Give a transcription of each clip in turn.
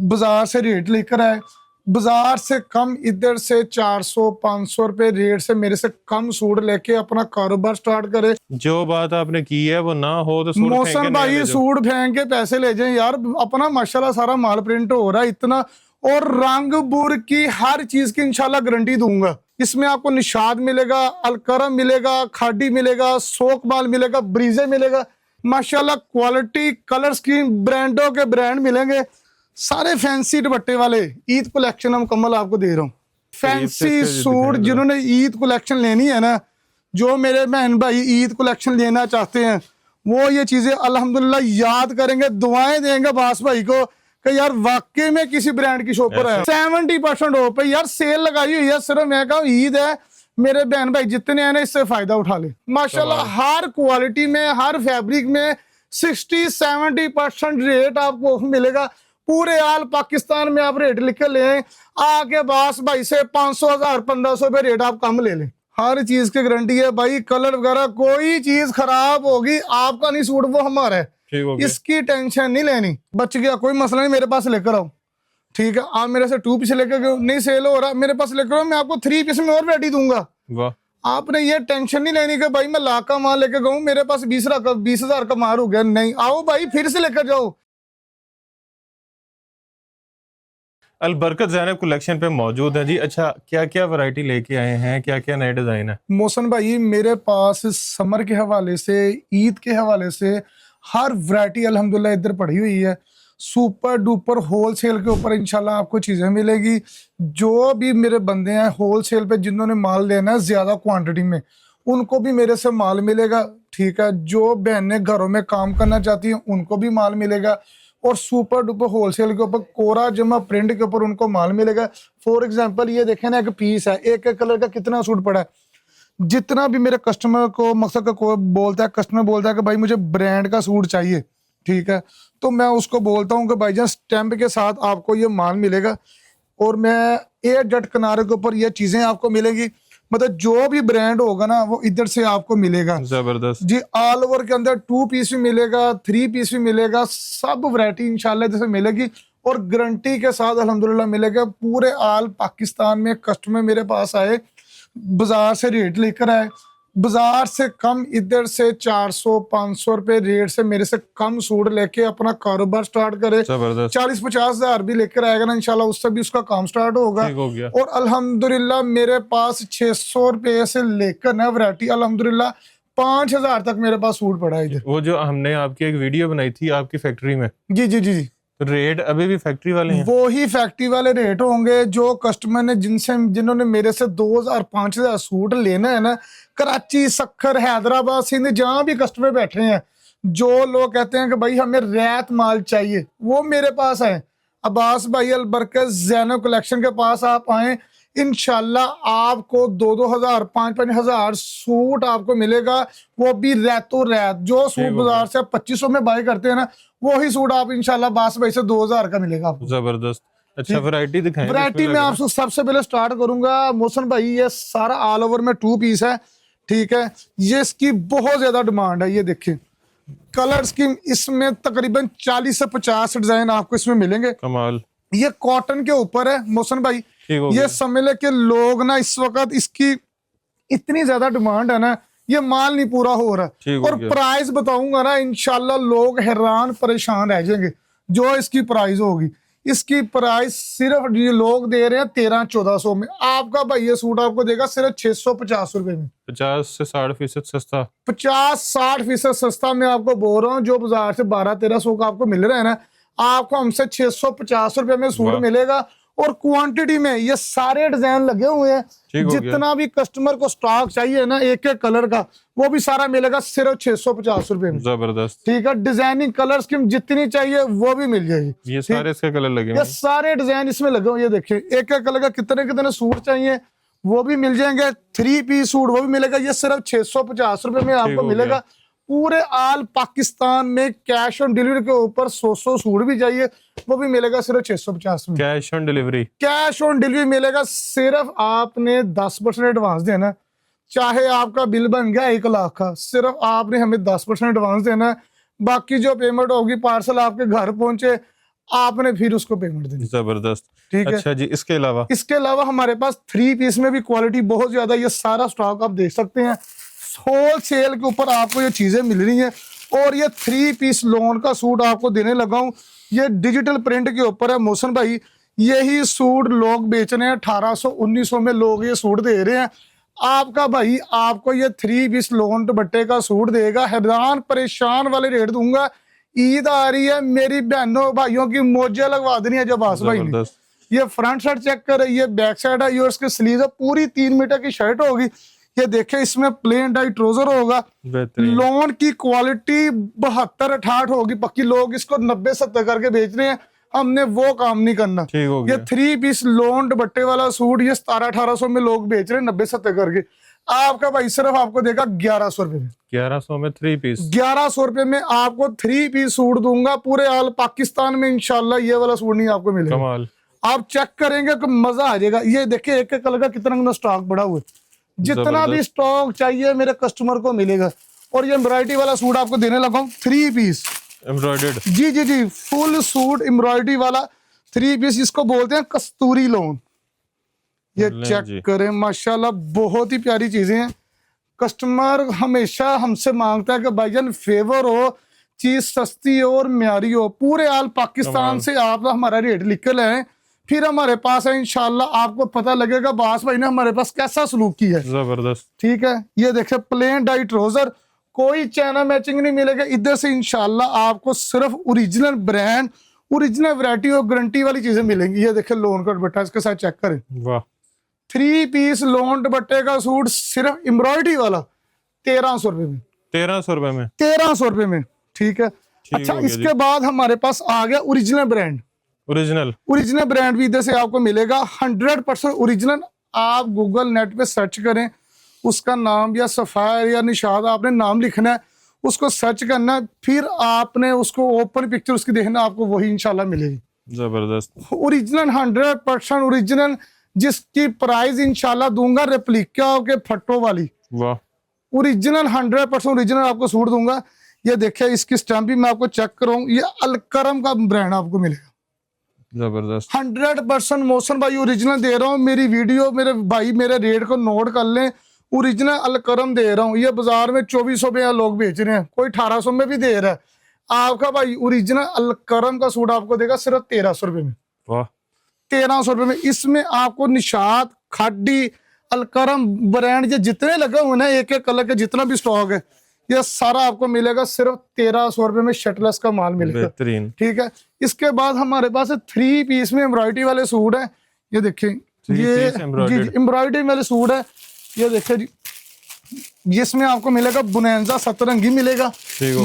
बाजार से रेट लेकर आए, बाजार से कम इधर से 400-500 रुपए रेट से मेरे से कम सूट लेके अपना कारोबार स्टार्ट करे। जो बात आपने की है वो ना हो तो सूट फेंक के मौसम नया भाई ले जाओ। सूट फेंक के पैसे ले जाए यार, अपना माशाल्लाह सारा माल प्रिंट हो रहा है इतना, और रंग बुर की हर चीज की इंशाल्लाह गारंटी दूंगा। इसमें आपको निशाद मिलेगा, अलकरम मिलेगा, खाडी मिलेगा, सोक माल मिलेगा, ब्रीजे मिलेगा, माशाल्लाह क्वालिटी कलर स्कीम ब्रांडों के ब्रांड मिलेंगे, सारे फैंसी दुपट्टे वाले। ईद कलेक्शन मुकम्मल आपको दे रहा हूँ। फैंसी सूट जिन्होंने ईद कलेक्शन लेनी है ना, जो मेरे बहन भाई ईद कलेक्शन लेना चाहते हैं, वो ये चीजें अल्हम्दुलिल्लाह याद करेंगे, दुआएं देंगे बास भाई को कि यार वाकई में किसी ब्रांड की शॉप पर है। 70% ऑफ पे यार सेल लगाई हुई है, सिर्फ मैं कहूँ ईद है, मेरे बहन भाई जितने हैं ना इससे फायदा उठा ले। माशाल्लाह हर क्वालिटी में, हर फैब्रिक में 60-70% रेट आपको मिलेगा। पूरे आल पाकिस्तान में आप रेट लिख के ले आके बास भाई से 500, 1000, 1500 पे रेट आप कम ले लें। हर चीज की गारंटी है भाई, कलर वगैरह कोई चीज खराब होगी आपका नहीं सूट, वो हमारा है, इसकी टेंशन नहीं लेनी। बच गया कोई मसला नहीं, मेरे पास लेकर आओ, ठीक है। आप मेरे से 2 पीस लेकर नहीं सेल हो रहा, मेरे पास लेकर आओ, मैं आपको 3 पीस में और वैरायटी दूंगा। आपने ये टेंशन नहीं लेनी कि भाई मैं लाख का माल लेकर गऊँ, मेरे पास 20,000 का माल हो गया। नहीं, आओ भाई फिर से लेकर जाओ। अलबरकत ज़ैनब कलेक्शन पे मौजूद है जी। अच्छा, क्या क्या वैरायटी लेके आए हैं, क्या क्या नए डिजाइन है? मोहसन भाई मेरे पास समर के हवाले से, ईद के हवाले से हर वैरायटी अल्हम्दुलिल्लाह इधर पड़ी हुई है। सुपर डुपर होलसेल के ऊपर इंशाल्लाह आपको चीजें मिलेगी। जो भी मेरे बंदे हैं होलसेल पे जिन्होंने माल लेना है ज्यादा क्वांटिटी में, उनको भी मेरे से माल मिलेगा, ठीक है। जो बहनें घरों में काम करना चाहती हैं उनको भी माल मिलेगा, और सुपर डुपर होलसेल के ऊपर कोरा जमा प्रिंट के ऊपर उनको माल मिलेगा। फॉर एग्जांपल ये देखें ना, एक पीस है, एक एक कलर का कितना सूट पड़ा है। जितना भी मेरे कस्टमर को मकसद का कोई बोलता है, कस्टमर बोलता है कि भाई मुझे ब्रांड का सूट चाहिए, ठीक है, तो मैं उसको बोलता हूँ कि भाईजान स्टैंप के साथ आपको ये माल मिलेगा, और मैं ए डट किनारे के ऊपर ये चीजें आपको मिलेंगी। मतलब जो भी ब्रांड होगा ना वो इधर से आपको मिलेगा। जबरदस्त जी, ऑल ओवर के अंदर 2 पीस भी मिलेगा, 3 पीस भी मिलेगा, सब वैरायटी इंशाल्लाह जैसे मिलेगी, और गारंटी के साथ अल्हम्दुलिल्लाह मिलेगा। पूरे आल पाकिस्तान में कस्टमर मेरे पास आए, बाजार से रेट लेकर आए, बाजार से कम इधर से 400-500 रुपए रेट से मेरे से कम सूट लेके अपना कारोबार स्टार्ट करे। 40-50 हजार भी लेकर आएगा ना इंशाल्लाह, उससे भी उसका काम स्टार्ट होगा। और अल्हम्दुलिल्लाह मेरे पास 600 रुपए से लेकर ना वैरायटी अल्हम्दुलिल्लाह 5000 तक मेरे पास सूट पड़ा है इधर। वो जो हमने आपकी एक वीडियो बनाई थी आपकी फैक्ट्री में, जी जी जी जी, रेट अभी भी फैक्ट्री वाले हैं? वो ही फैक्ट्री वाले रेट होंगे। जो कस्टमर ने जिन्होंने मेरे से 2000-5000 सूट लेना है ना, कराची, सक्खर, हैदराबाद, सिंध, जहां भी कस्टमर बैठे हैं, जो लोग कहते हैं कि भाई हमें रैत माल चाहिए, वो मेरे पास है। अब्बास भाई अलबरकत ज़ैनब कलेक्शन के पास आप आए, इंशाल्लाह आपको 2-2 हजार, 5-5 हजार सूट आपको मिलेगा, वो भी रैतो रैत। जो सूट बाजार से 2500 में बाय करते हैं ना, वही सूट आप इंशाल्लाह बास भाई से 2000 का मिलेगा आपको। जबरदस्त। अच्छा, वैरायटी दिखाएं। वैरायटी में आपको सबसे पहले स्टार्ट करूंगा मोहसन भाई, ये सारा ऑल ओवर में 2 पीस है, ठीक है। ये इसकी बहुत ज्यादा डिमांड है, ये देखिए कलर स्कीम, इसमें तकरीबन 40 से 50 डिजाइन आपको इसमें मिलेंगे। कमाल। ये कॉटन के ऊपर है मोहसन भाई, ये समझ ले के लोग ना इस वक्त इसकी इतनी ज्यादा डिमांड है ना, ये माल नहीं पूरा हो रहा। और प्राइस बताऊंगा ना इंशाल्लाह लोग हैरान परेशान रह जाएंगे जो इसकी प्राइस होगी। इसकी प्राइस सिर्फ ये लोग दे रहे हैं 1300-1400 में, आपका भाई ये सूट आपको देगा सिर्फ 650 रुपए में। 50 से 60% सस्ता, 50-60% सस्ता मैं आपको बोल रहा हूँ। जो बाजार से 1200-1300 का आपको मिल रहा है ना, आपको हमसे 650 रुपए में सूट मिलेगा। और क्वांटिटी में ये सारे डिजाइन लगे हुए हैं, जितना भी कस्टमर को स्टॉक चाहिए ना एक एक कलर का, वो भी सारा मिलेगा सिर्फ 650 रुपए में। जबरदस्त, ठीक है। डिजाइनिंग कलर स्कीम जितनी चाहिए वो भी मिल जाएगी। ये सारे इसके कलर लगे, ये सारे डिजाइन इसमें लगे हुए, ये देखिए एक एक कलर का कितने कितने सूट चाहिए वो भी मिल जाएंगे। 3 पीस सूट वो भी मिलेगा, ये सिर्फ 650 रुपए में आपको मिलेगा। पूरे आल पाकिस्तान में कैश ऑन डिलीवरी के ऊपर 100 सूट भी चाहिए, वो भी मिलेगा सिर्फ 650 में। Cash on delivery, cash on delivery मिलेगा। सिर्फ आपने 10% एडवांस देना, चाहे आपका बिल बन गया 1 लाख का, सिर्फ आपने हमें 10% एडवांस देना है। बाकी जो पेमेंट होगी पार्सल आपके घर पहुंचे, आपने फिर उसको पेमेंट देनी। जबरदस्त। ठीक है। अच्छा जी, इसके अलावा हमारे पास 3 पीस में भी क्वालिटी बहुत ज्यादा, ये सारा स्टॉक आप देख सकते हैं, होल सेल के ऊपर आपको ये चीजें मिल रही हैं। और ये 3 पीस लोन का सूट आपको देने लगा हूं, ये डिजिटल प्रिंट के ऊपर है मोहसिन भाई। यही सूट लोग बेच रहे हैं 1800-1900 में, लोग ये सूट दे रहे हैं। आपका भाई आपको ये 3 पीस लोन दुपट्टे का सूट देगा, हैरान परेशान वाले रेट दूंगा। ईद आ रही है, मेरी बहनों भाइयों की मौजें लगवा देनी है जब भाई ने। ये फ्रंट साइड चेक कर, ये बैक साइड है, ये उसके स्लीव है, पूरी 3 मीटर की शर्ट होगी। ये देखे, इसमें प्लेन डाई ट्राउजर होगा। लोन की क्वालिटी 72-68 होगी पक्की। लोग इसको 90-70 करके बेच रहे हैं, हमने वो काम नहीं करना। ये 3 पीस लोन दुपट्टे वाला सूट ये 1700-1800 में लोग बेच रहे हैं 90-70 करके। आपका भाई सिर्फ आपको देगा 1100 रुपए में। 1100 में 3 पीस, 1100 रुपए में आपको 3 पीस सूट दूंगा। पूरे ऑल पाकिस्तान में इंशाल्लाह ये वाला सूट नहीं आपको मिलेगा। कमाल। आप चेक करेंगे तो मजा आ जाएगा। ये देखिए एक एक कलर का कितना स्टॉक बड़ा हुआ है, जितना भी स्टॉक चाहिए मेरे कस्टमर को मिलेगा। और ये एम्ब्रॉयडरी वाला सूट आपको देने लगा हूँ 3 पीस एम्ब्रॉयडर्ड। जी जी जी, फुल सूट एम्ब्रॉयडरी वाला 3 पीस, इसको बोलते हैं कस्तूरी लोन। ये चेक करें, माशाल्लाह बहुत ही प्यारी चीजें हैं। कस्टमर हमेशा हमसे मांगता है कि भाईजान फेवर हो, चीज सस्ती हो और म्यारी हो। पूरे आल पाकिस्तान से आप हमारा रेट लिख कर लाए, फिर हमारे पास है इंशाल्लाह आपको पता लगेगा बास भाई ने हमारे पास कैसा सलूक किया है। जबरदस्त। ठीक है। ये देखिए प्लेन डाई ट्राउजर, कोई चाइना मैचिंग नहीं मिलेगा इधर से। इंशाल्लाह आपको सिर्फ ओरिजिनल ब्रांड, ओरिजिनल वैरायटी और गारंटी वाली चीजें मिलेंगी। ये देखिए लोन का दुपट्टा, इसके साथ चेक करें। वाह। 3 पीस लोन दुपट्टे का सूट सिर्फ एम्ब्रॉयडरी वाला 1300 रुपए में। 1300 रुपए में, 1300 रुपए में। ठीक है। अच्छा, इसके बाद हमारे पास आ गया ओरिजिनल ब्रांड। ओरिजिनल ब्रांड भी इधर से आपको मिलेगा 100% ओरिजिनल। आप गूगल नेट पे सर्च करें, उसका नाम या सफायर या निशाद आपने नाम लिखना है, उसको सर्च करना है, फिर आपने उसको ओपन पिक्चर उसकी देखना, आपको वही इंशाल्लाह मिलेगी। जबरदस्त। ओरिजिनल 100% ओरिजिनल, जिसकी प्राइस इंशाल्लाह दूंगा रेप्लिका के फटो वाली। वाह। ओरिजिनल 100% ओरिजिनल आपको सूट दूंगा। ये देखिए इसकी स्टैम्प भी मैं आपको चेक कराऊं, ये अलकरम का ब्रांड आपको मिलेगा। जबरदस्त। 100% मोहसिन भाई ओरिजिनल दे रहा हूँ। मेरी वीडियो मेरे भाई मेरे रेट को नोट कर लें, ओरिजिनल अलकरम दे रहा हूँ। ये बाजार में 2400 में लोग बेच रहे हैं, कोई 1800 में भी दे रहा है। आपका भाई ओरिजिनल अलकरम का सूट आपको देगा सिर्फ 1300 रुपए में। वाह। 1300 रुपए में। इसमें आपको निशात, खाडी, अलकरम ब्रांड ये जितने लगे हुए ना, एक एक कलर के जितना भी स्टॉक है, ये सारा आपको मिलेगा सिर्फ 1300 रुपए में। शर्टलेस का माल मिलेगा। बेहतरीन। ठीक है। इसके बाद हमारे पास 3 पीस में एम्ब्रॉयडरी वाले सूट है। ये देखिए, ये एम्ब्रॉयडरी वाले सूट है। ये देखिए जी, जिसमें आपको मिलेगा बुनेंजा सतरंगी मिलेगा,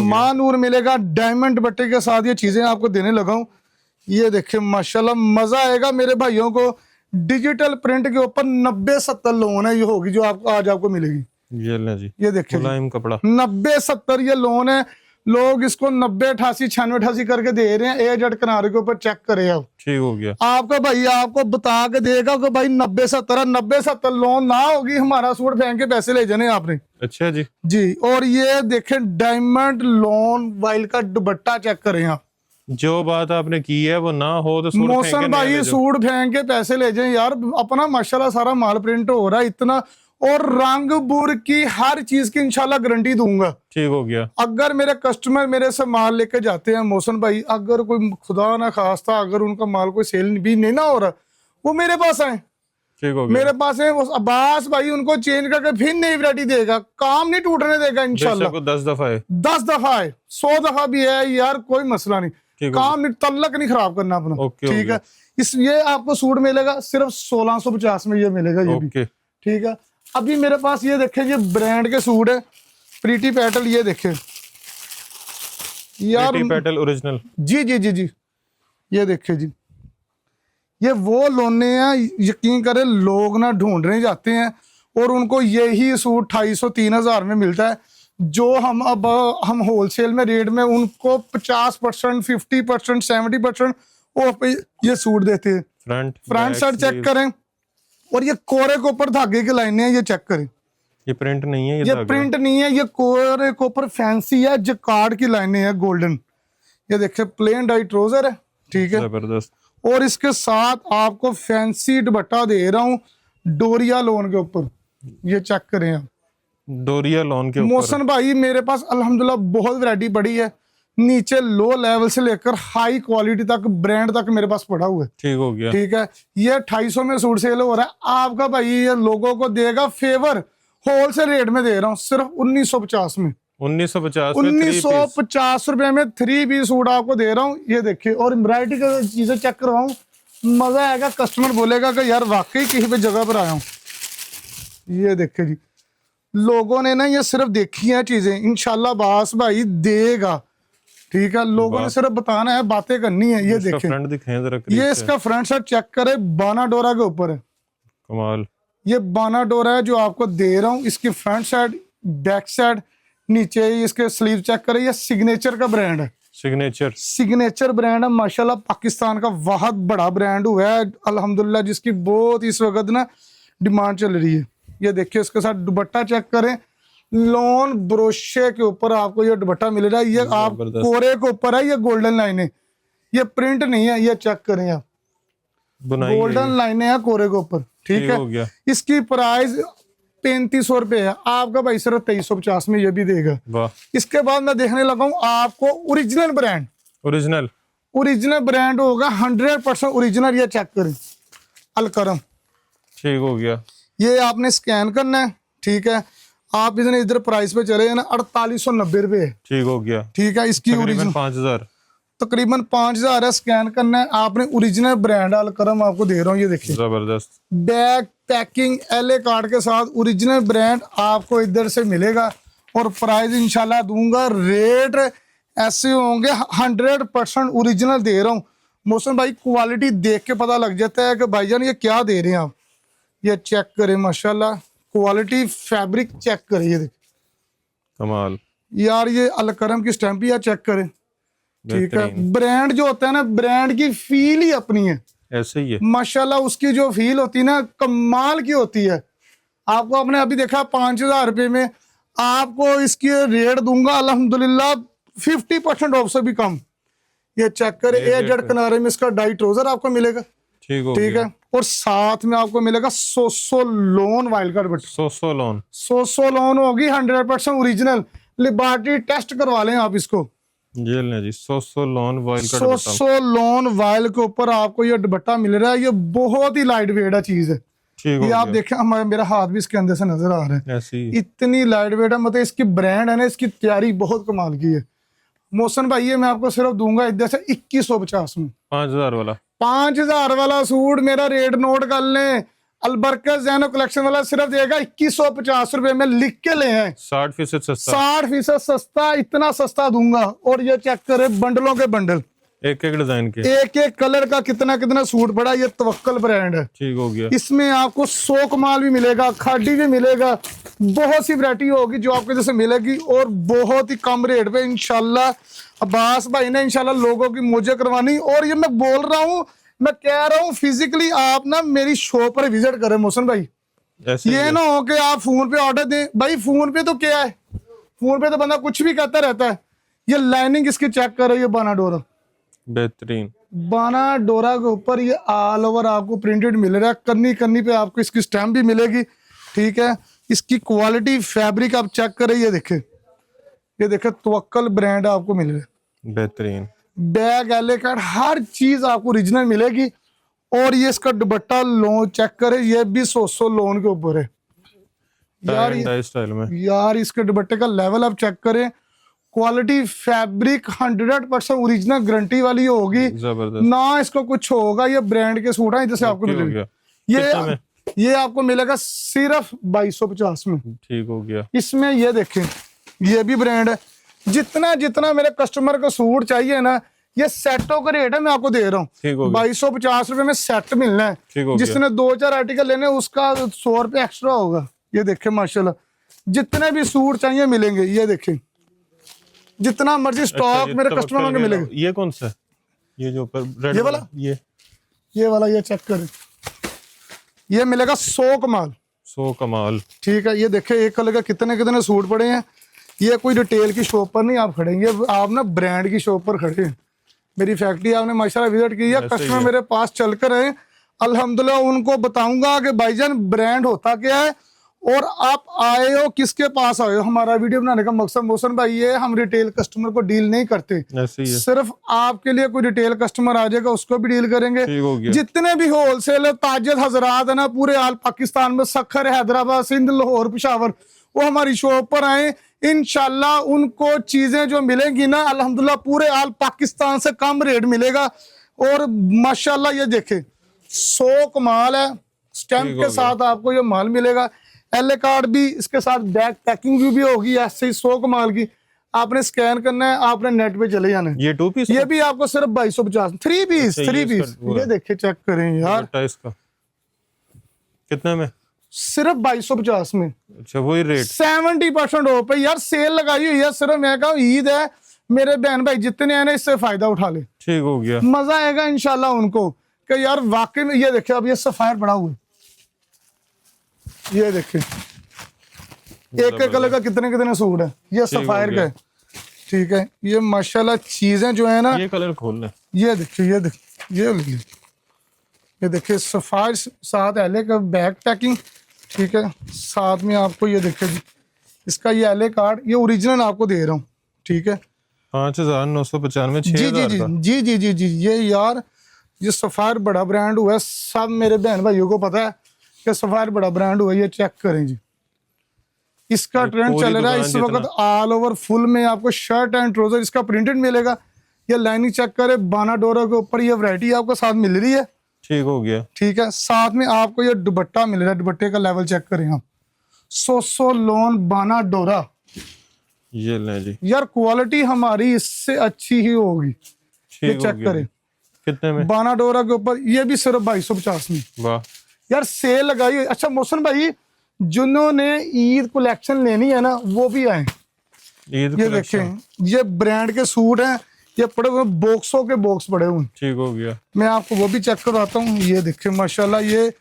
मानूर मिलेगा, डायमंड बट्टे के साथ ये चीजें आपको देने लगा हूं। ये देखिए माशाल्लाह मजा आएगा मेरे भाइयों को। डिजिटल प्रिंट के ऊपर 90-70 लोन है, ये होगी जो आपको आज आपको मिलेगी। ये ले जी, ये देखिए मुलायम कपड़ा 90-70 ये लोन है। लोग इसको 90-88, 96-88 करके दे रहे हैं। एजेड किनारे के ऊपर चेक करे आप। ठीक हो गया। आपका भाई आपको बता के देगा कि भाई 90-70 लोन ना होगी, हमारा सूट फेंक के पैसे ले जाने आपने। अच्छा जी जी। और ये देखें डायमंड लोन वाइल का दुपट्टा चेक करें आप। जो बात आपने की है वो ना हो तो मोहसिन भाई सूट फेंक के पैसे ले जाए यार। अपना माशाल्लाह सारा माल प्रिंट हो रहा है इतना, और रंग बुर की हर चीज की इंशाल्लाह गारंटी दूंगा। ठीक हो गया। अगर मेरे कस्टमर मेरे से माल लेके जाते हैं मोहसिन भाई, अगर कोई खुदा ना खास्ता अगर उनका माल कोई सेल भी नहीं ना हो रहा, वो मेरे पास आए। ठीक हो गया। मेरे पास है अब्बास भाई, उनको चेंज करके फिर नई वैरायटी देगा, काम नहीं टूटने देगा इंशाल्लाह। 10 दफा है, 10 दफा है, 100 दफा भी है यार, कोई मसला नहीं। काम नहीं, तल्लक नहीं खराब करना अपना। ठीक है। इस ये आपको सूट मिलेगा सिर्फ 1650 में, ये मिलेगा ये भी। ठीक है। अभी मेरे पास ये देखे, ये ब्रांड के सूट है, प्रीटी पेटल। ये देखे यार, प्रीटी पेटल ओरिजिनल। जी जी जी जी। ये देखे जी, ये वो लोने हैं, यकीन करें लोग ना ढूंढने जाते हैं और उनको यही सूट 2500-3000 में मिलता है। जो हम होलसेल में रेट में उनको 50%, 50%, 70% ऑफ पे ये सूट देते हैं। फ्रंट साइड चेक करें, और ये कोरे के ऊपर धागे की लाइनें हैं, ये चेक करें। ये प्रिंट नहीं है, ये प्रिंट नहीं है, ये कोरे के ऊपर फैंसी है, जकार्ड की लाइनें हैं गोल्डन। ये देखिए प्लेन डाई ट्राउजर है, ठीक है। जबरदस्त। और इसके साथ आपको फैंसी दुपट्टा दे रहा हूँ डोरिया लोन के ऊपर, ये चेक करें आप। डोरिया लॉन के ऊपर। मोहसन भाई मेरे पास अल्हम्दुलिल्लाह बहुत वैरायटी पड़ी है, नीचे लो लेवल से लेकर हाई क्वालिटी तक ब्रांड तक मेरे पास पड़ा हुआ है। ठीक हो गया। ठीक है, ये 250 में सूट सेल हो रहा है आपका भाई, ये लोगों को देगा फेवर, होलसेल रेट में दे रहा हूँ सिर्फ 1950 में। 1950 रुपए में 3 पीस सूट आपको दे रहा हूँ, ये देखिए। और एम्ब्रॉयडरी का चीजें चेक करवाऊं, मजा आएगा, कस्टमर बोलेगा कि यार वाकई किसी पे जगह पर आया हूँ। ये देखिए जी, लोगों ने ना ये सिर्फ देखी है चीजें, इंशाल्लाह बास भाई देगा। ठीक है, लोगों ने सिर्फ बताना है, बातें करनी है। ये देखें, फ्रंट दिखाएं जरा, ये इसका फ्रंट साइड चेक करे, बाना डोरा के ऊपर है, कमाल। ये बाना डोरा है जो आपको दे रहा हूँ। इसकी फ्रंट साइड, बैक साइड, नीचे इसके स्लीव चेक करें, ये सिग्नेचर का ब्रांड है। सिग्नेचर ब्रांड है माशाल्लाह, पाकिस्तान का बहुत बड़ा ब्रांड हुआ है अल्हम्दुलिल्लाह, जिसकी बहुत इस वक्त ना डिमांड चल रही है। ये देखिए, इसके साथ दुपट्टा चेक करें, लॉन ब्रोशे के ऊपर आपको ये दुपट्टा मिल रहा है। ये आप कोरे के ऊपर है, ये गोल्डन लाइनें, ये प्रिंट नहीं है। ये चेक करें आप, गोल्डन लाइनें हैं कोरे के ऊपर। ठीक है, इसकी प्राइस 3500 रुपए है, आपका भाई सिर्फ 2350 में ये भी देगा। इसके बाद मैं देखने लगा हूँ आपको ओरिजिनल ब्रांड, ओरिजिनल ब्रांड होगा 100% ओरिजिनल। ये चेक करें, अलकरम। ठीक हो गया, ये आपने स्कैन करना है। ठीक है, आप इधर इधर प्राइस पे चले ना, 4890 रुपए है। ठीक हो गया। ठीक है, इसकी ओरिजिनल 5000, तकरीबन 5000 है। स्कैन करना है आपने, ओरिजिनल ब्रांड अलकरम आपको दे रहा हूँ। ये देखिए, जबरदस्त बैग पैकिंग LA कार्ड के साथ ओरिजिनल ब्रांड आपको इधर से मिलेगा। और प्राइस इंशाल्लाह दूंगा, रेट ऐसे होंगे 100% ओरिजिनल दे रहा हूँ। मोहसन भाई क्वालिटी देख के पता लग जाता है कि भाईजान ये क्या दे रहे हैं आप। ये चेक करें माशाल्लाह, क्वालिटी फैब्रिक चेक करें, ये देखिए कमाल यार, ये अलकरम की स्टैंप ही चेक करें। ठीक है, ब्रांड जो होता है ना, ब्रांड की फील ही अपनी है, ऐसे ही है माशाल्लाह। उसकी जो फील होती है ना, कमाल की होती है। आपको आपने अभी देखा 5000 रुपए में आपको इसकी रेट दूंगा अल्हम्दुलिल्लाह 50% ऑफ से भी कम। ये चेक करें, एजेड किनारे में इसका डाई ट्राउजर आपको मिलेगा। ठीक है, और साथ में आपको मिलेगा 100 loan wild card button. 100 loan होगी 100% ओरिजिनल, लिबर्टी टेस्ट करवा लें आप इसको। ये ले जी, 100 लोन वाइल का 100 लोन वाइल के ऊपर आपको ये दुपट्टा मिल रहा है। ये बहुत ही लाइट वेट है चीज है। ये आप देखें, हमारा मेरा हाथ भी इसके अंदर से नजर आ रहा है, इतनी लाइट वेट है। मतलब इसकी ब्रांड है ना, इसकी तैयारी बहुत कमाल की है। मोहसन भाई, ये मैं आपको सिर्फ दूंगा इधर से 2150 में। 5000 वाला सूट मेरा रेट नोट कर लें, अलबरकत ज़ैनो कलेक्शन वाला सिर्फ देगा 2150 रुपए में। लिख के ले हैं, 60% सस्ता, 60% सस्ता, इतना सस्ता दूंगा। और ये चेक करें, बंडलों के बंडल, एक एक डिजाइन के, एक एक कलर का कितना कितना सूट पड़ा। ये तवक्कल ब्रांड है। ठीक हो गया, इसमें आपको 100 कमाल भी मिलेगा, खाडी भी मिलेगा, बहुत सी वैरायटी होगी जो आपको जैसे मिलेगी, और बहुत ही कम रेट पे इंशाल्लाह। अब्बास भाई ने इंशाल्लाह लोगों की मौजें करवानी। और ये मैं बोल रहा हूँ, मैं कह रहा हूँ, फिजिकली आप ना मेरी शॉप पर विजिट करें मोहसन भाई। ये ना हो कि आप फोन पे ऑर्डर दें। भाई फोन पे तो क्या है, फोन पे तो बंदा कुछ भी कहता रहता है। ये लाइनिंग इसकी चेक करो, ये बाना डोरा, बेहतरीन बाना डोरा के ऊपर ये ऑल ओवर आपको प्रिंटेड मिल रहा है। कन्नी कन्नी पे आपको इसकी स्टैम्प भी मिलेगी। ठीक है, इसकी क्वालिटी फैब्रिक आप चेक करें, ये देखे तवक्कल ब्रांड आपको मिल रहा है। बेहतरीन बैग LA कार्ड, हर चीज आपको ओरिजिनल मिलेगी। और ये इसका दुपट्टा लोन चेक करें, ये भी 100 लोन के ऊपर है यार। स्टाइल में यार इसके दुपट्टे का लेवल आप चेक करें, क्वालिटी फैब्रिक 100% ओरिजिनल गारंटी वाली होगी, ना इसको कुछ होगा। ये ब्रांड के सूट है, जैसे आपको मिलेगा। ये आपको मिलेगा सिर्फ 2250 में। ठीक हो गया। इसमें ये देखें, ये भी ब्रांड है। जितना जितना मेरे कस्टमर को सूट चाहिए ना, ये सेटों का रेट है, मैं आपको दे रहा हूँ 2250 रुपए में सेट मिलना है। जिसने 2-4 आर्टिकल लेने उसका 100 रुपए एक्स्ट्रा होगा। ये देखें माशाल्लाह, जितने भी सूट चाहिए मिलेंगे। ये देखें, जितना मर्जी स्टॉक मेरे कस्टमरों को मिलेगा। ये कौन सा, ये जो ऊपर ये वाला, ये वाला, ये चेक करें, ये मिलेगा 100 कमाल। ठीक है, ये देखे एक कलर का कितने कितने सूट पड़े हैं। ये कोई रिटेल की शॉप पर नहीं आप खड़े हैं, आप ना ब्रांड की शॉप पर खड़े हैं। मेरी फैक्ट्री आपने माशाल्लाह विजिट की है, ऐसा ही कस्टमर है। मेरे पास चल कर आए, अल्हम्दुलिल्लाह उनको बताऊंगा कि भाईजान ब्रांड होता क्या है और आप आए हो किसके पास आए हो। हमारा वीडियो बनाने का मकसद मोहसिन भाई ये है, हम रिटेल कस्टमर को डील नहीं करते, ऐसे ही है। सिर्फ आपके लिए कोई रिटेल कस्टमर आ जाएगा उसको भी डील करेंगे। ठीक हो गया। जितने भी होलसेल ताजर हजरात है ना पूरे आल पाकिस्तान में, सखर, हैदराबाद, सिंध, लाहौर, पेशावर, वो हमारी शॉप पर आए, इंशाल्लाह उनको चीजें जो मिलेंगी ना अल्हम्दुलिल्लाह पूरे आल पाकिस्तान से कम रेट मिलेगा। और माशाल्लाह ये देखे 100 कमाल है, स्टैंप ठीक हो के साथ आपको ये माल मिलेगा, एल कार्ड भी इसके साथ, बैक पैकिंग भी होगी ऐसे ही 100 कमाल की। आपने स्कैन करना है, आपने नेट पे चले जाना है। ये 2 पीस ये भी आपको सिर्फ 2250, 3 पीस, अच्छा, 3 ये पीस। इसका वो ये है। देखिए चेक करें यार, दुपट्टा इसका कितने में? सिर्फ 2250 में अच्छा वही रेट। 70% ऑफ है यार, सेल लगाई हुई है। सिर्फ मैं कहूँ ईद है, मेरे बहन भाई जितने हैं ना इससे फायदा उठा ले, ठीक हो गया। मजा आएगा इंशाल्लाह उनको कि यार वाकई में। ये देखिए अब ये सफायर बड़ा हुआ है, ये देखिए एक एक कलर का कितने कितने सूट है, ये सफायर का है। ठीक है, ये माशाल्लाह चीजें जो है ना, ये कलर खोल ले। ये देखिए, ये देखिए, ये ले, ये देखिए सफायर साथ एले का बैक पैकिंग। ठीक है, साथ में आपको ये देखिए जी इसका ये एले कार्ड, ये ओरिजिनल आपको दे रहा हूँ। ठीक है, 5995, जी जी 6000 जी का। जी जी जी जी ये यार ये सफायर बड़ा ब्रांड हुआ है, सब मेरे बहन भाइयों को पता है कि सफायर बड़ा ब्रांड हुआ है। ये चेक करें जी, इसका ये ट्रेंड पूरी चल रहा है दुकान इस वक्त ऑल ओवर फुल में। आपको शर्ट एंड ट्राउजर इसका प्रिंटेड मिलेगा, ये लाइनिंग चेक करें, बाना डोरा के ऊपर ये वैरायटी आपको साथ मिल रही है। ठीक हो गया। ठीक है, साथ में आपको ये दुपट्टा मिल रहा है, दुपट्टे का लेवल चेक करें आप, 100 लोन बाना डोरा। ये ले जी, यार क्वालिटी हमारी इससे अच्छी ही होगी। ये ठीक हो चेक गया। करें कितने में? बाना डोरा के ऊपर, ये भी सिर्फ 2250 में। वाह, यार सेल लगाई हुई। अच्छा मोहसिन भाई, जिन्होंने ईद कलेक्शन लेनी है ना वो भी आए। ईद ये कलेक्शन। देखें, ये ब्रांड के सूट हैं, ये पड़े हुए बॉक्सों के बॉक्स पड़े हुए हैं। ठीक हो गया। मैं आपको वो भी चेक करवाता हूँ। ये देखें माशाल्लाह, ये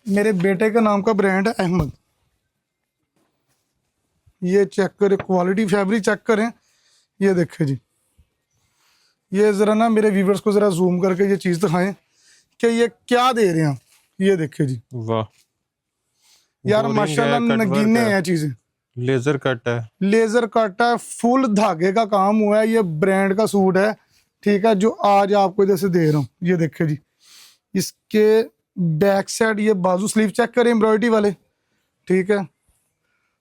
मेरे बेटे का नाम का ब्रांड है अहमद। ये चेक करें, क्वालिटी फैब्रिक चेक करें। ये देखें जी, ये जरा ना मेरे व्यूवर्स को जरा जूम करके ये चीज दिखाएं कि ये क्या दे रहे हैं। ये देखें जी, वाह यार बोरिंग है, माशाल्लाह कट वर्क नगीने है, हैं चीजें, लेजर कट है। लेजर कट है, फुल धागे का काम हुआ है। ये ब्रांड का सूट है। ठीक है, जो आज आपको इधर से दे रहा हूँ। ये देखे जी, इसके बैक साइड ये बाजू स्लीव चेक करें एम्ब्रॉयडरी वाले। ठीक है,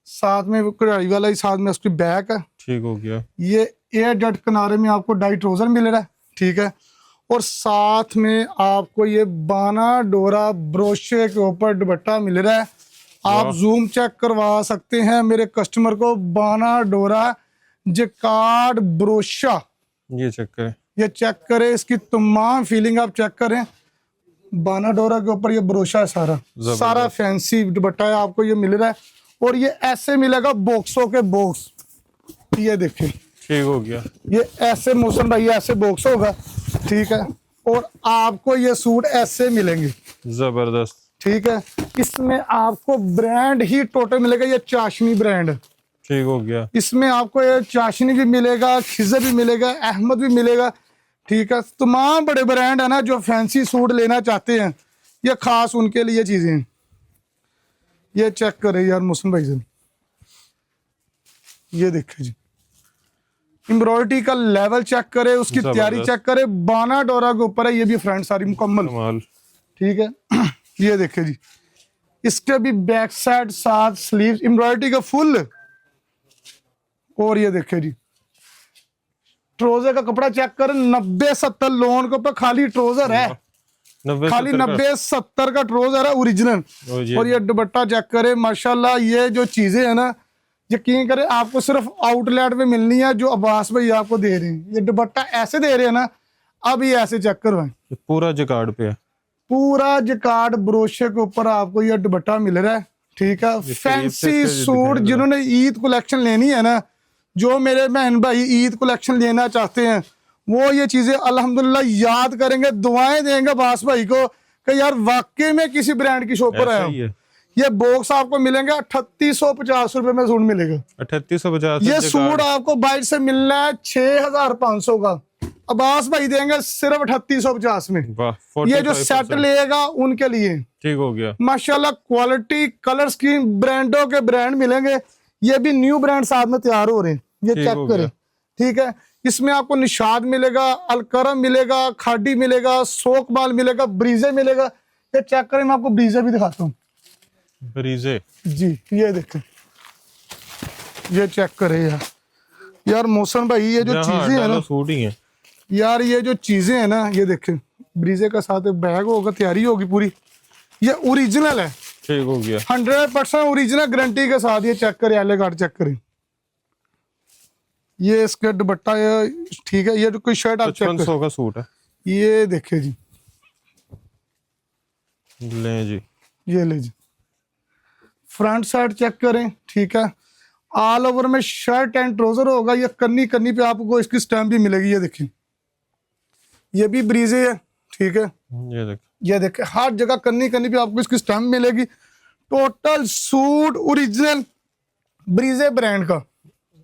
साथ में वो कढ़ाई वाला ही साथ में उसकी बैक है। ठीक हो गया। ये एयर डट किनारे में आपको डाई ट्राउजर मिल रहा है। ठीक है, और साथ में आपको ये बाना डोरा ब्रोशे के ऊपर दुपट्टा मिल रहा है। आप जूम चेक करवा सकते हैं मेरे कस्टमर को, बाना डोरा जकार्ड ब्रोशा। ये चेक करें। ये चेक करें, इसकी तमाम फीलिंग आप चेक करें। बाना डोरा के ऊपर ये ब्रोशा है, सारा फैंसी दुपट्टा है आपको ये मिल रहा है। और ये ऐसे मिलेगा बॉक्सों के बॉक्स। ये देखिए, ठीक हो गया। ये ऐसे मौसम भाई ऐसे बॉक्स होगा। ठीक है, और आपको ये सूट ऐसे मिलेंगे, जबरदस्त। ठीक है, इसमें आपको ब्रांड ही टोटल मिलेगा। ये चाशनी ब्रांड, ठीक हो गया। इसमें आपको ये चाशनी भी मिलेगा, खिजर भी मिलेगा, अहमद भी मिलेगा। ठीक है, तमाम बड़े ब्रांड है ना जो फैंसी सूट लेना चाहते हैं, ये खास उनके लिए चीजें हैं। ये चेक करें यार मौसम भाई साहब, ये देखे जी, एम्ब्रॉयडरी का लेवल चेक करें, उसकी तैयारी चेक करें। बाना डोरा के ऊपर है, ये भी फ्रंट सारी मुकम्मल। कमाल। ठीक है, ये देखे जी, इसके भी बैक साइड साथ स्लीव एम्ब्रॉयडरी का फुल। और ये देखे जी, ट्राउजर का कपड़ा चेक करें, 90-70 लोन के ऊपर खाली ट्राउजर है, खाली 90-70 का ट्राउजर है ओरिजिनल। और ये दुपट्टा चेक करें माशाल्लाह। ये जो चीजें है ना, यकीन करें आपको सिर्फ आउटलेट पे मिलनी है जो अब्बास भाई आपको दे रहे हैं। ये दुपट्टा ऐसे दे रहे हैं ना, अब ये ऐसे चेक करवाएं, पूरा जकार्ड पे है, पूरा जकार्ड ब्रोशे के ऊपर आपको ये दुपट्टा मिल रहा है। ठीक है, फैंसी सूट जिन्होंने ईद कलेक्शन लेनी है ना, जो मेरे बहन भाई ईद कलेक्शन लेना चाहते हैं, वो ये चीजें अल्हम्दुलिल्लाह याद करेंगे, दुआएं देंगे अब्बास भाई को कि यार वाकई में किसी ब्रांड की शॉप पर आया हूं। ये बॉक्स आपको मिलेंगे 3850 रुपए में सूट मिलेगा। 3850। ये सूट आपको बाइट से मिलना है 6500 का। अब्बास भाई देंगे सिर्फ 3850 में। वाह, ये जो सेट लेगा उनके लिए ठीक हो गया माशाल्लाह। क्वालिटी कलर स्कीम ब्रांडों के ब्रांड मिलेंगे। ये भी न्यू ब्रांड साथ में तैयार हो रहे हैं, ये चेक करें। ठीक है, इसमें आपको निशाद मिलेगा, अलकरम मिलेगा, खाडी मिलेगा, सोकमाल मिलेगा, ब्रीजे मिलेगा। ये चेक करें, मैं आपको ब्रीजे भी दिखाता हूँ। ब्रीजे जी ये देखें, ये चेक करें यार मौसम भाई, ये जो चीजें है ना सूट ही है यार, ये जो चीजें है ना, ये देखें ब्रीजे का साथ बैग होगा, तैयारी होगी पूरी। ये ओरिजिनल है, ठीक हो गया 100% ओरिजिनल गारंटी के साथ। ये चेक करें, एले कार्ड चेक करें, ये इसका दुपट्टा है। ठीक है, ये जो कोई शर्ट आप चेक 5500 का सूट है। ये देखे जी, ले जी, ये ले जी, फ्रंट साइड चेक करें। ठीक है, ऑल ओवर में शर्ट एंड ट्राउजर होगा। ये कन्नी कन्नी पे आपको इसकी स्टैम्प भी मिलेगी। ये देखें, ये भी ब्रीजे है। ठीक है, ये देखें हर जगह कन्नी कन्नी पे आपको इसकी स्टैम्प मिलेगी। टोटल सूट ओरिजिनल ब्रीजे ब्रांड का।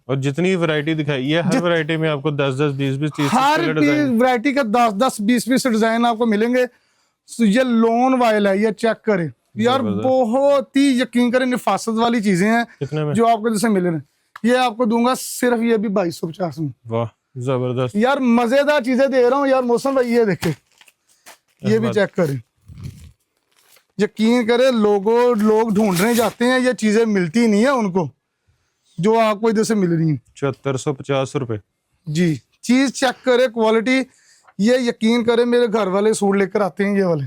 और जितनी वैरायटी दिखाई है, हर वैरायटी में आपको 10-10, 20-20, 30 हर वैरायटी का 10-10, 20-20 डिजाइन आपको मिलेंगे। ये लोन वाइल है, ये चेक करें यार, बहुत ही यकीन करें निफासत वाली चीजें हैं। कितने में? जो आपको जैसे मिले हैं, ये आपको दूंगा सिर्फ ये भी 2250 में। वाह जबरदस्त यार, मजेदार चीजें दे रहा हूँ यार मौसम भाई। ये देखे, ये भी चेक करें, यकीन करें लोग ढूंढने जाते हैं, ये चीजें मिलती नहीं है उनको जो आपको इधर से मिल रही है। 7450 रुपए जी, चीज चेक करे, क्वालिटी। ये यकीन करे, मेरे घर वाले सूट लेकर आते हैं ये वाले,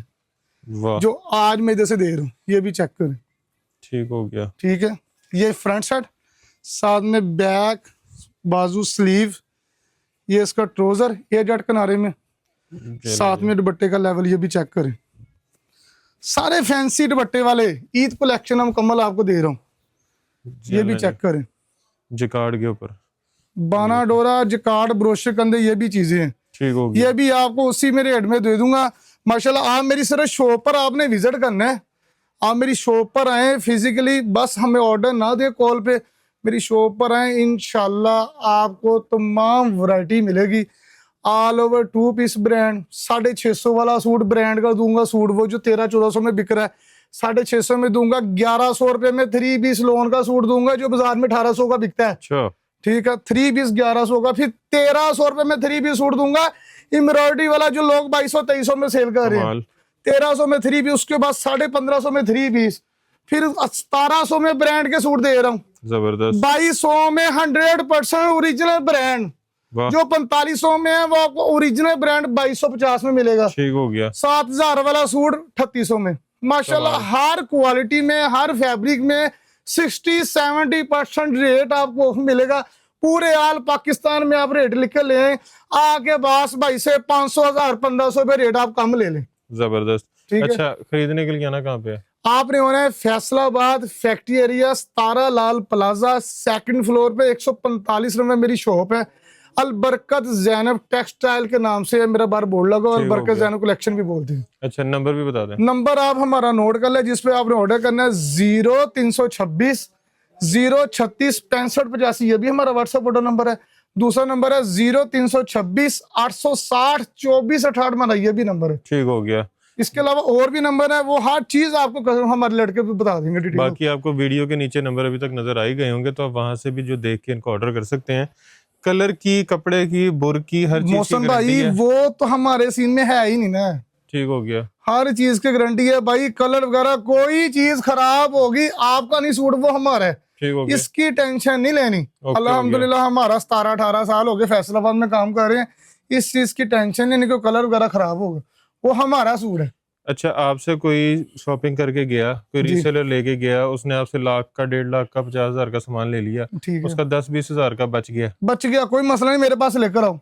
वाह, जो आज मैं इधर से दे रहा हूँ। ये भी चेक करें, ठीक हो गया। ठीक है, ये फ्रंट साइड, साथ में बैक, बाजू, स्लीव, ये इसका ट्राउजर, ये जट किनारे में, साथ में दुपट्टे का लेवल। ये भी चेक करें, सारे फैंसी दुपट्टे वाले ईद कलेक्शन हम मुकम्मल आपको दे रहा हूँ। ये भी चेक करें, जिकार्ड के ऊपर बाना डोरा, जिकार्ड, ब्रोशे कंधे, ये भी चीजें हैं। ठीक हो गया। ये भी आपको उसी में रेट में दे दूंगा माशाल्लाह। आप मेरी सिर्फ शॉप पर आपने विजिट करना है, आप मेरी शॉप पर आए फिजिकली, बस हमें ऑर्डर ना दे कॉल पे, मेरी शॉप पर आए, इंशाल्लाह आपको तमाम वैरायटी मिलेगी। ऑल ओवर 2 पीस ब्रांड, 650 वाला सूट ब्रांड का दूंगा। सूट वो जो 1300-1400 में बिक रहा है, 650 में दूंगा। 1100 रुपए में 3 पीस लोन का सूट दूंगा, जो बाजार में 1800 का बिकता है। अच्छा, ठीक है, 3 पीस 1100 का। फिर 1300 रुपए में 3 पीस सूट दूंगा, एम्ब्रॉयडरी वाला जो लोग 2200-2300 में सेल कर रहे हैं, 1300 में 3 पीस। उसके बाद 1550 में 3 पीस, फिर 1700 में ब्रांड के सूट दे रहा हूँ। जबरदस्त। 2200 में 100% ओरिजिनल ब्रांड, जो 4500 में है वो आपको ओरिजिनल ब्रांड 2250 में मिलेगा। ठीक हो गया। 7000 वाला सूट 3800 में। माशाल्लाह, हर क्वालिटी में, हर फैब्रिक में 60-70% रेट आपको मिलेगा। पूरे आल पाकिस्तान में आप रेट लिख के ले आके बास भाई से 500, 1000, 1500 पे रेट आप कम ले लें। जबरदस्त। ठीक है, अच्छा, खरीदने के लिए आना कहाँ पे है? आपने होना है फैसलाबाद फैक्ट्री एरिया, 17 लाल प्लाजा, 2nd फ्लोर पे, 145 नंबर मेरी शॉप है। अलबरकत ज़ैनब टेक्सटाइल के नाम से मेरा बार बोर्ड लगा, अलबरकत ज़ैनब कलेक्शन भी बोलते हैं। अच्छा, नंबर भी बता दें। नंबर आप हमारा नोट कर ले, जिसपे आपने ऑर्डर करना है 0326 036 6585। ये भी हमारा व्हाट्सएप ऑर्डर नंबर है। दूसरा नंबर है 0326 860 2468 हमारा ये भी नंबर है। ठीक हो गया। इसके अलावा और भी नंबर है, वो हर चीज आपको हमारे लड़के भी बता देंगे डिटेल। बाकी आपको वीडियो के नीचे नंबर अभी तक नजर आ ही गए होंगे, तो आप वहां से भी जो देख के इनको ऑर्डर कर सकते हैं। कलर की, कपड़े की, बुर की, हर चीज की मौसम गारंटी भाई है। वो तो हमारे सीन में है ही नहीं ना। ठीक हो गया। हर चीज की गारंटी है भाई, कलर वगैरह कोई चीज खराब होगी आपका नहीं सूट, वो हमारा है। ठीक हो गया। इसकी टेंशन नहीं लेनी। अल्हम्दुलिल्लाह हमारा 17-18 साल हो गए फैसलाबाद में काम कर रहे हैं, इस चीज की टेंशन नहीं कि कलर वगैरह खराब होगा, वो हमारा सूट है। अच्छा, आपसे कोई शॉपिंग करके गया, कोई रीसेलर लेके गया, उसने आपसे लाख का, 1.5 लाख का, 50,000 का सामान ले लिया, उसका 10-20 हजार का बच गया, कोई मसला नहीं, मेरे पास लेकर आओ।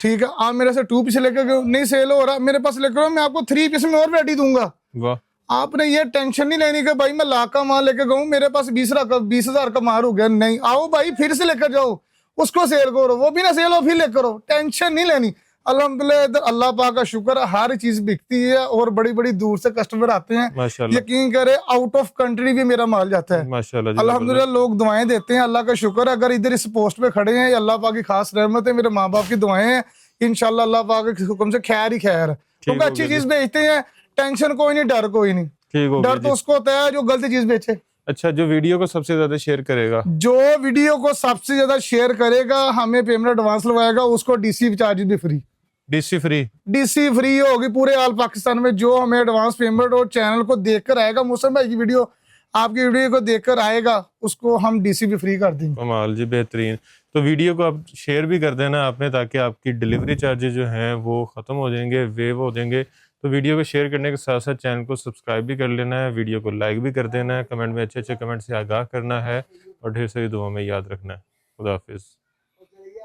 ठीक है, आप मेरे से 2 पीस लेकर गए, नहीं सेल हो रहा, मेरे पास लेकर आओ, मैं आपको 3 पीस में और वैरायटी दूंगा। वाह, आपने ये टेंशन नहीं लेनी कि भाई मैं लाख का माल लेकर गऊँ, मेरे पास 20,000 का माल हो गया। नहीं, आओ भाई फिर से लेकर जाओ, उसको सेल करो, वो भी ना सेल हो फिर लेकर आओ, टेंशन नहीं लेनी। अल्हम्दुलिल्लाह इधर अल्लाह पाक का शुक्र है, हर चीज बिकती है और बड़ी बड़ी दूर से कस्टमर आते हैं। माशाल्लाह। यकीन करे, आउट ऑफ कंट्री भी मेरा माल जाता है। माशाल्लाह, अल्हम्दुलिल्लाह लोग दुआएं देते हैं, अल्लाह का शुक्र है। अगर इधर इस पोस्ट पे खड़े हैं, अल्लाह पाक की खास रहमत है, मेरे माँ बाप की दुआएं हैं, इंशाल्लाह अल्लाह पाक के हुक्म से खैर ही खैर है, क्योंकि अच्छी चीज बेचते हैं, टेंशन कोई नहीं, डर कोई नहीं। ठीक हो डर तो उसको होता है जो गलत चीज बेचे। अच्छा, जो वीडियो को सबसे ज्यादा शेयर करेगा, जो वीडियो को सबसे ज्यादा शेयर करेगा, हमें पेमेंट एडवांस लगवाएगा, उसको डीसी चार्जेस भी फ्री, डीसी फ्री होगी पूरे ऑल पाकिस्तान में। जो हमें एडवांस पेमेंट और चैनल को देखकर आएगा, मुसलम भाई की वीडियो, आपकी वीडियो को देखकर आएगा, उसको हम डीसी भी फ्री कर देंगे। कमाल जी, बेहतरीन। तो वीडियो को आप शेयर भी कर देना आपने, ताकि आपकी डिलीवरी चार्जेस जो हैं वो ख़त्म हो जाएंगे, वेव हो जाएंगे। तो वीडियो को शेयर करने के साथ साथ चैनल को सब्सक्राइब भी कर लेना है, वीडियो को लाइक भी कर देना है, कमेंट में अच्छे अच्छे कमेंट से आगाह करना है, और ढेर सारी दुआ में याद रखना है। खुदा हाफिज़।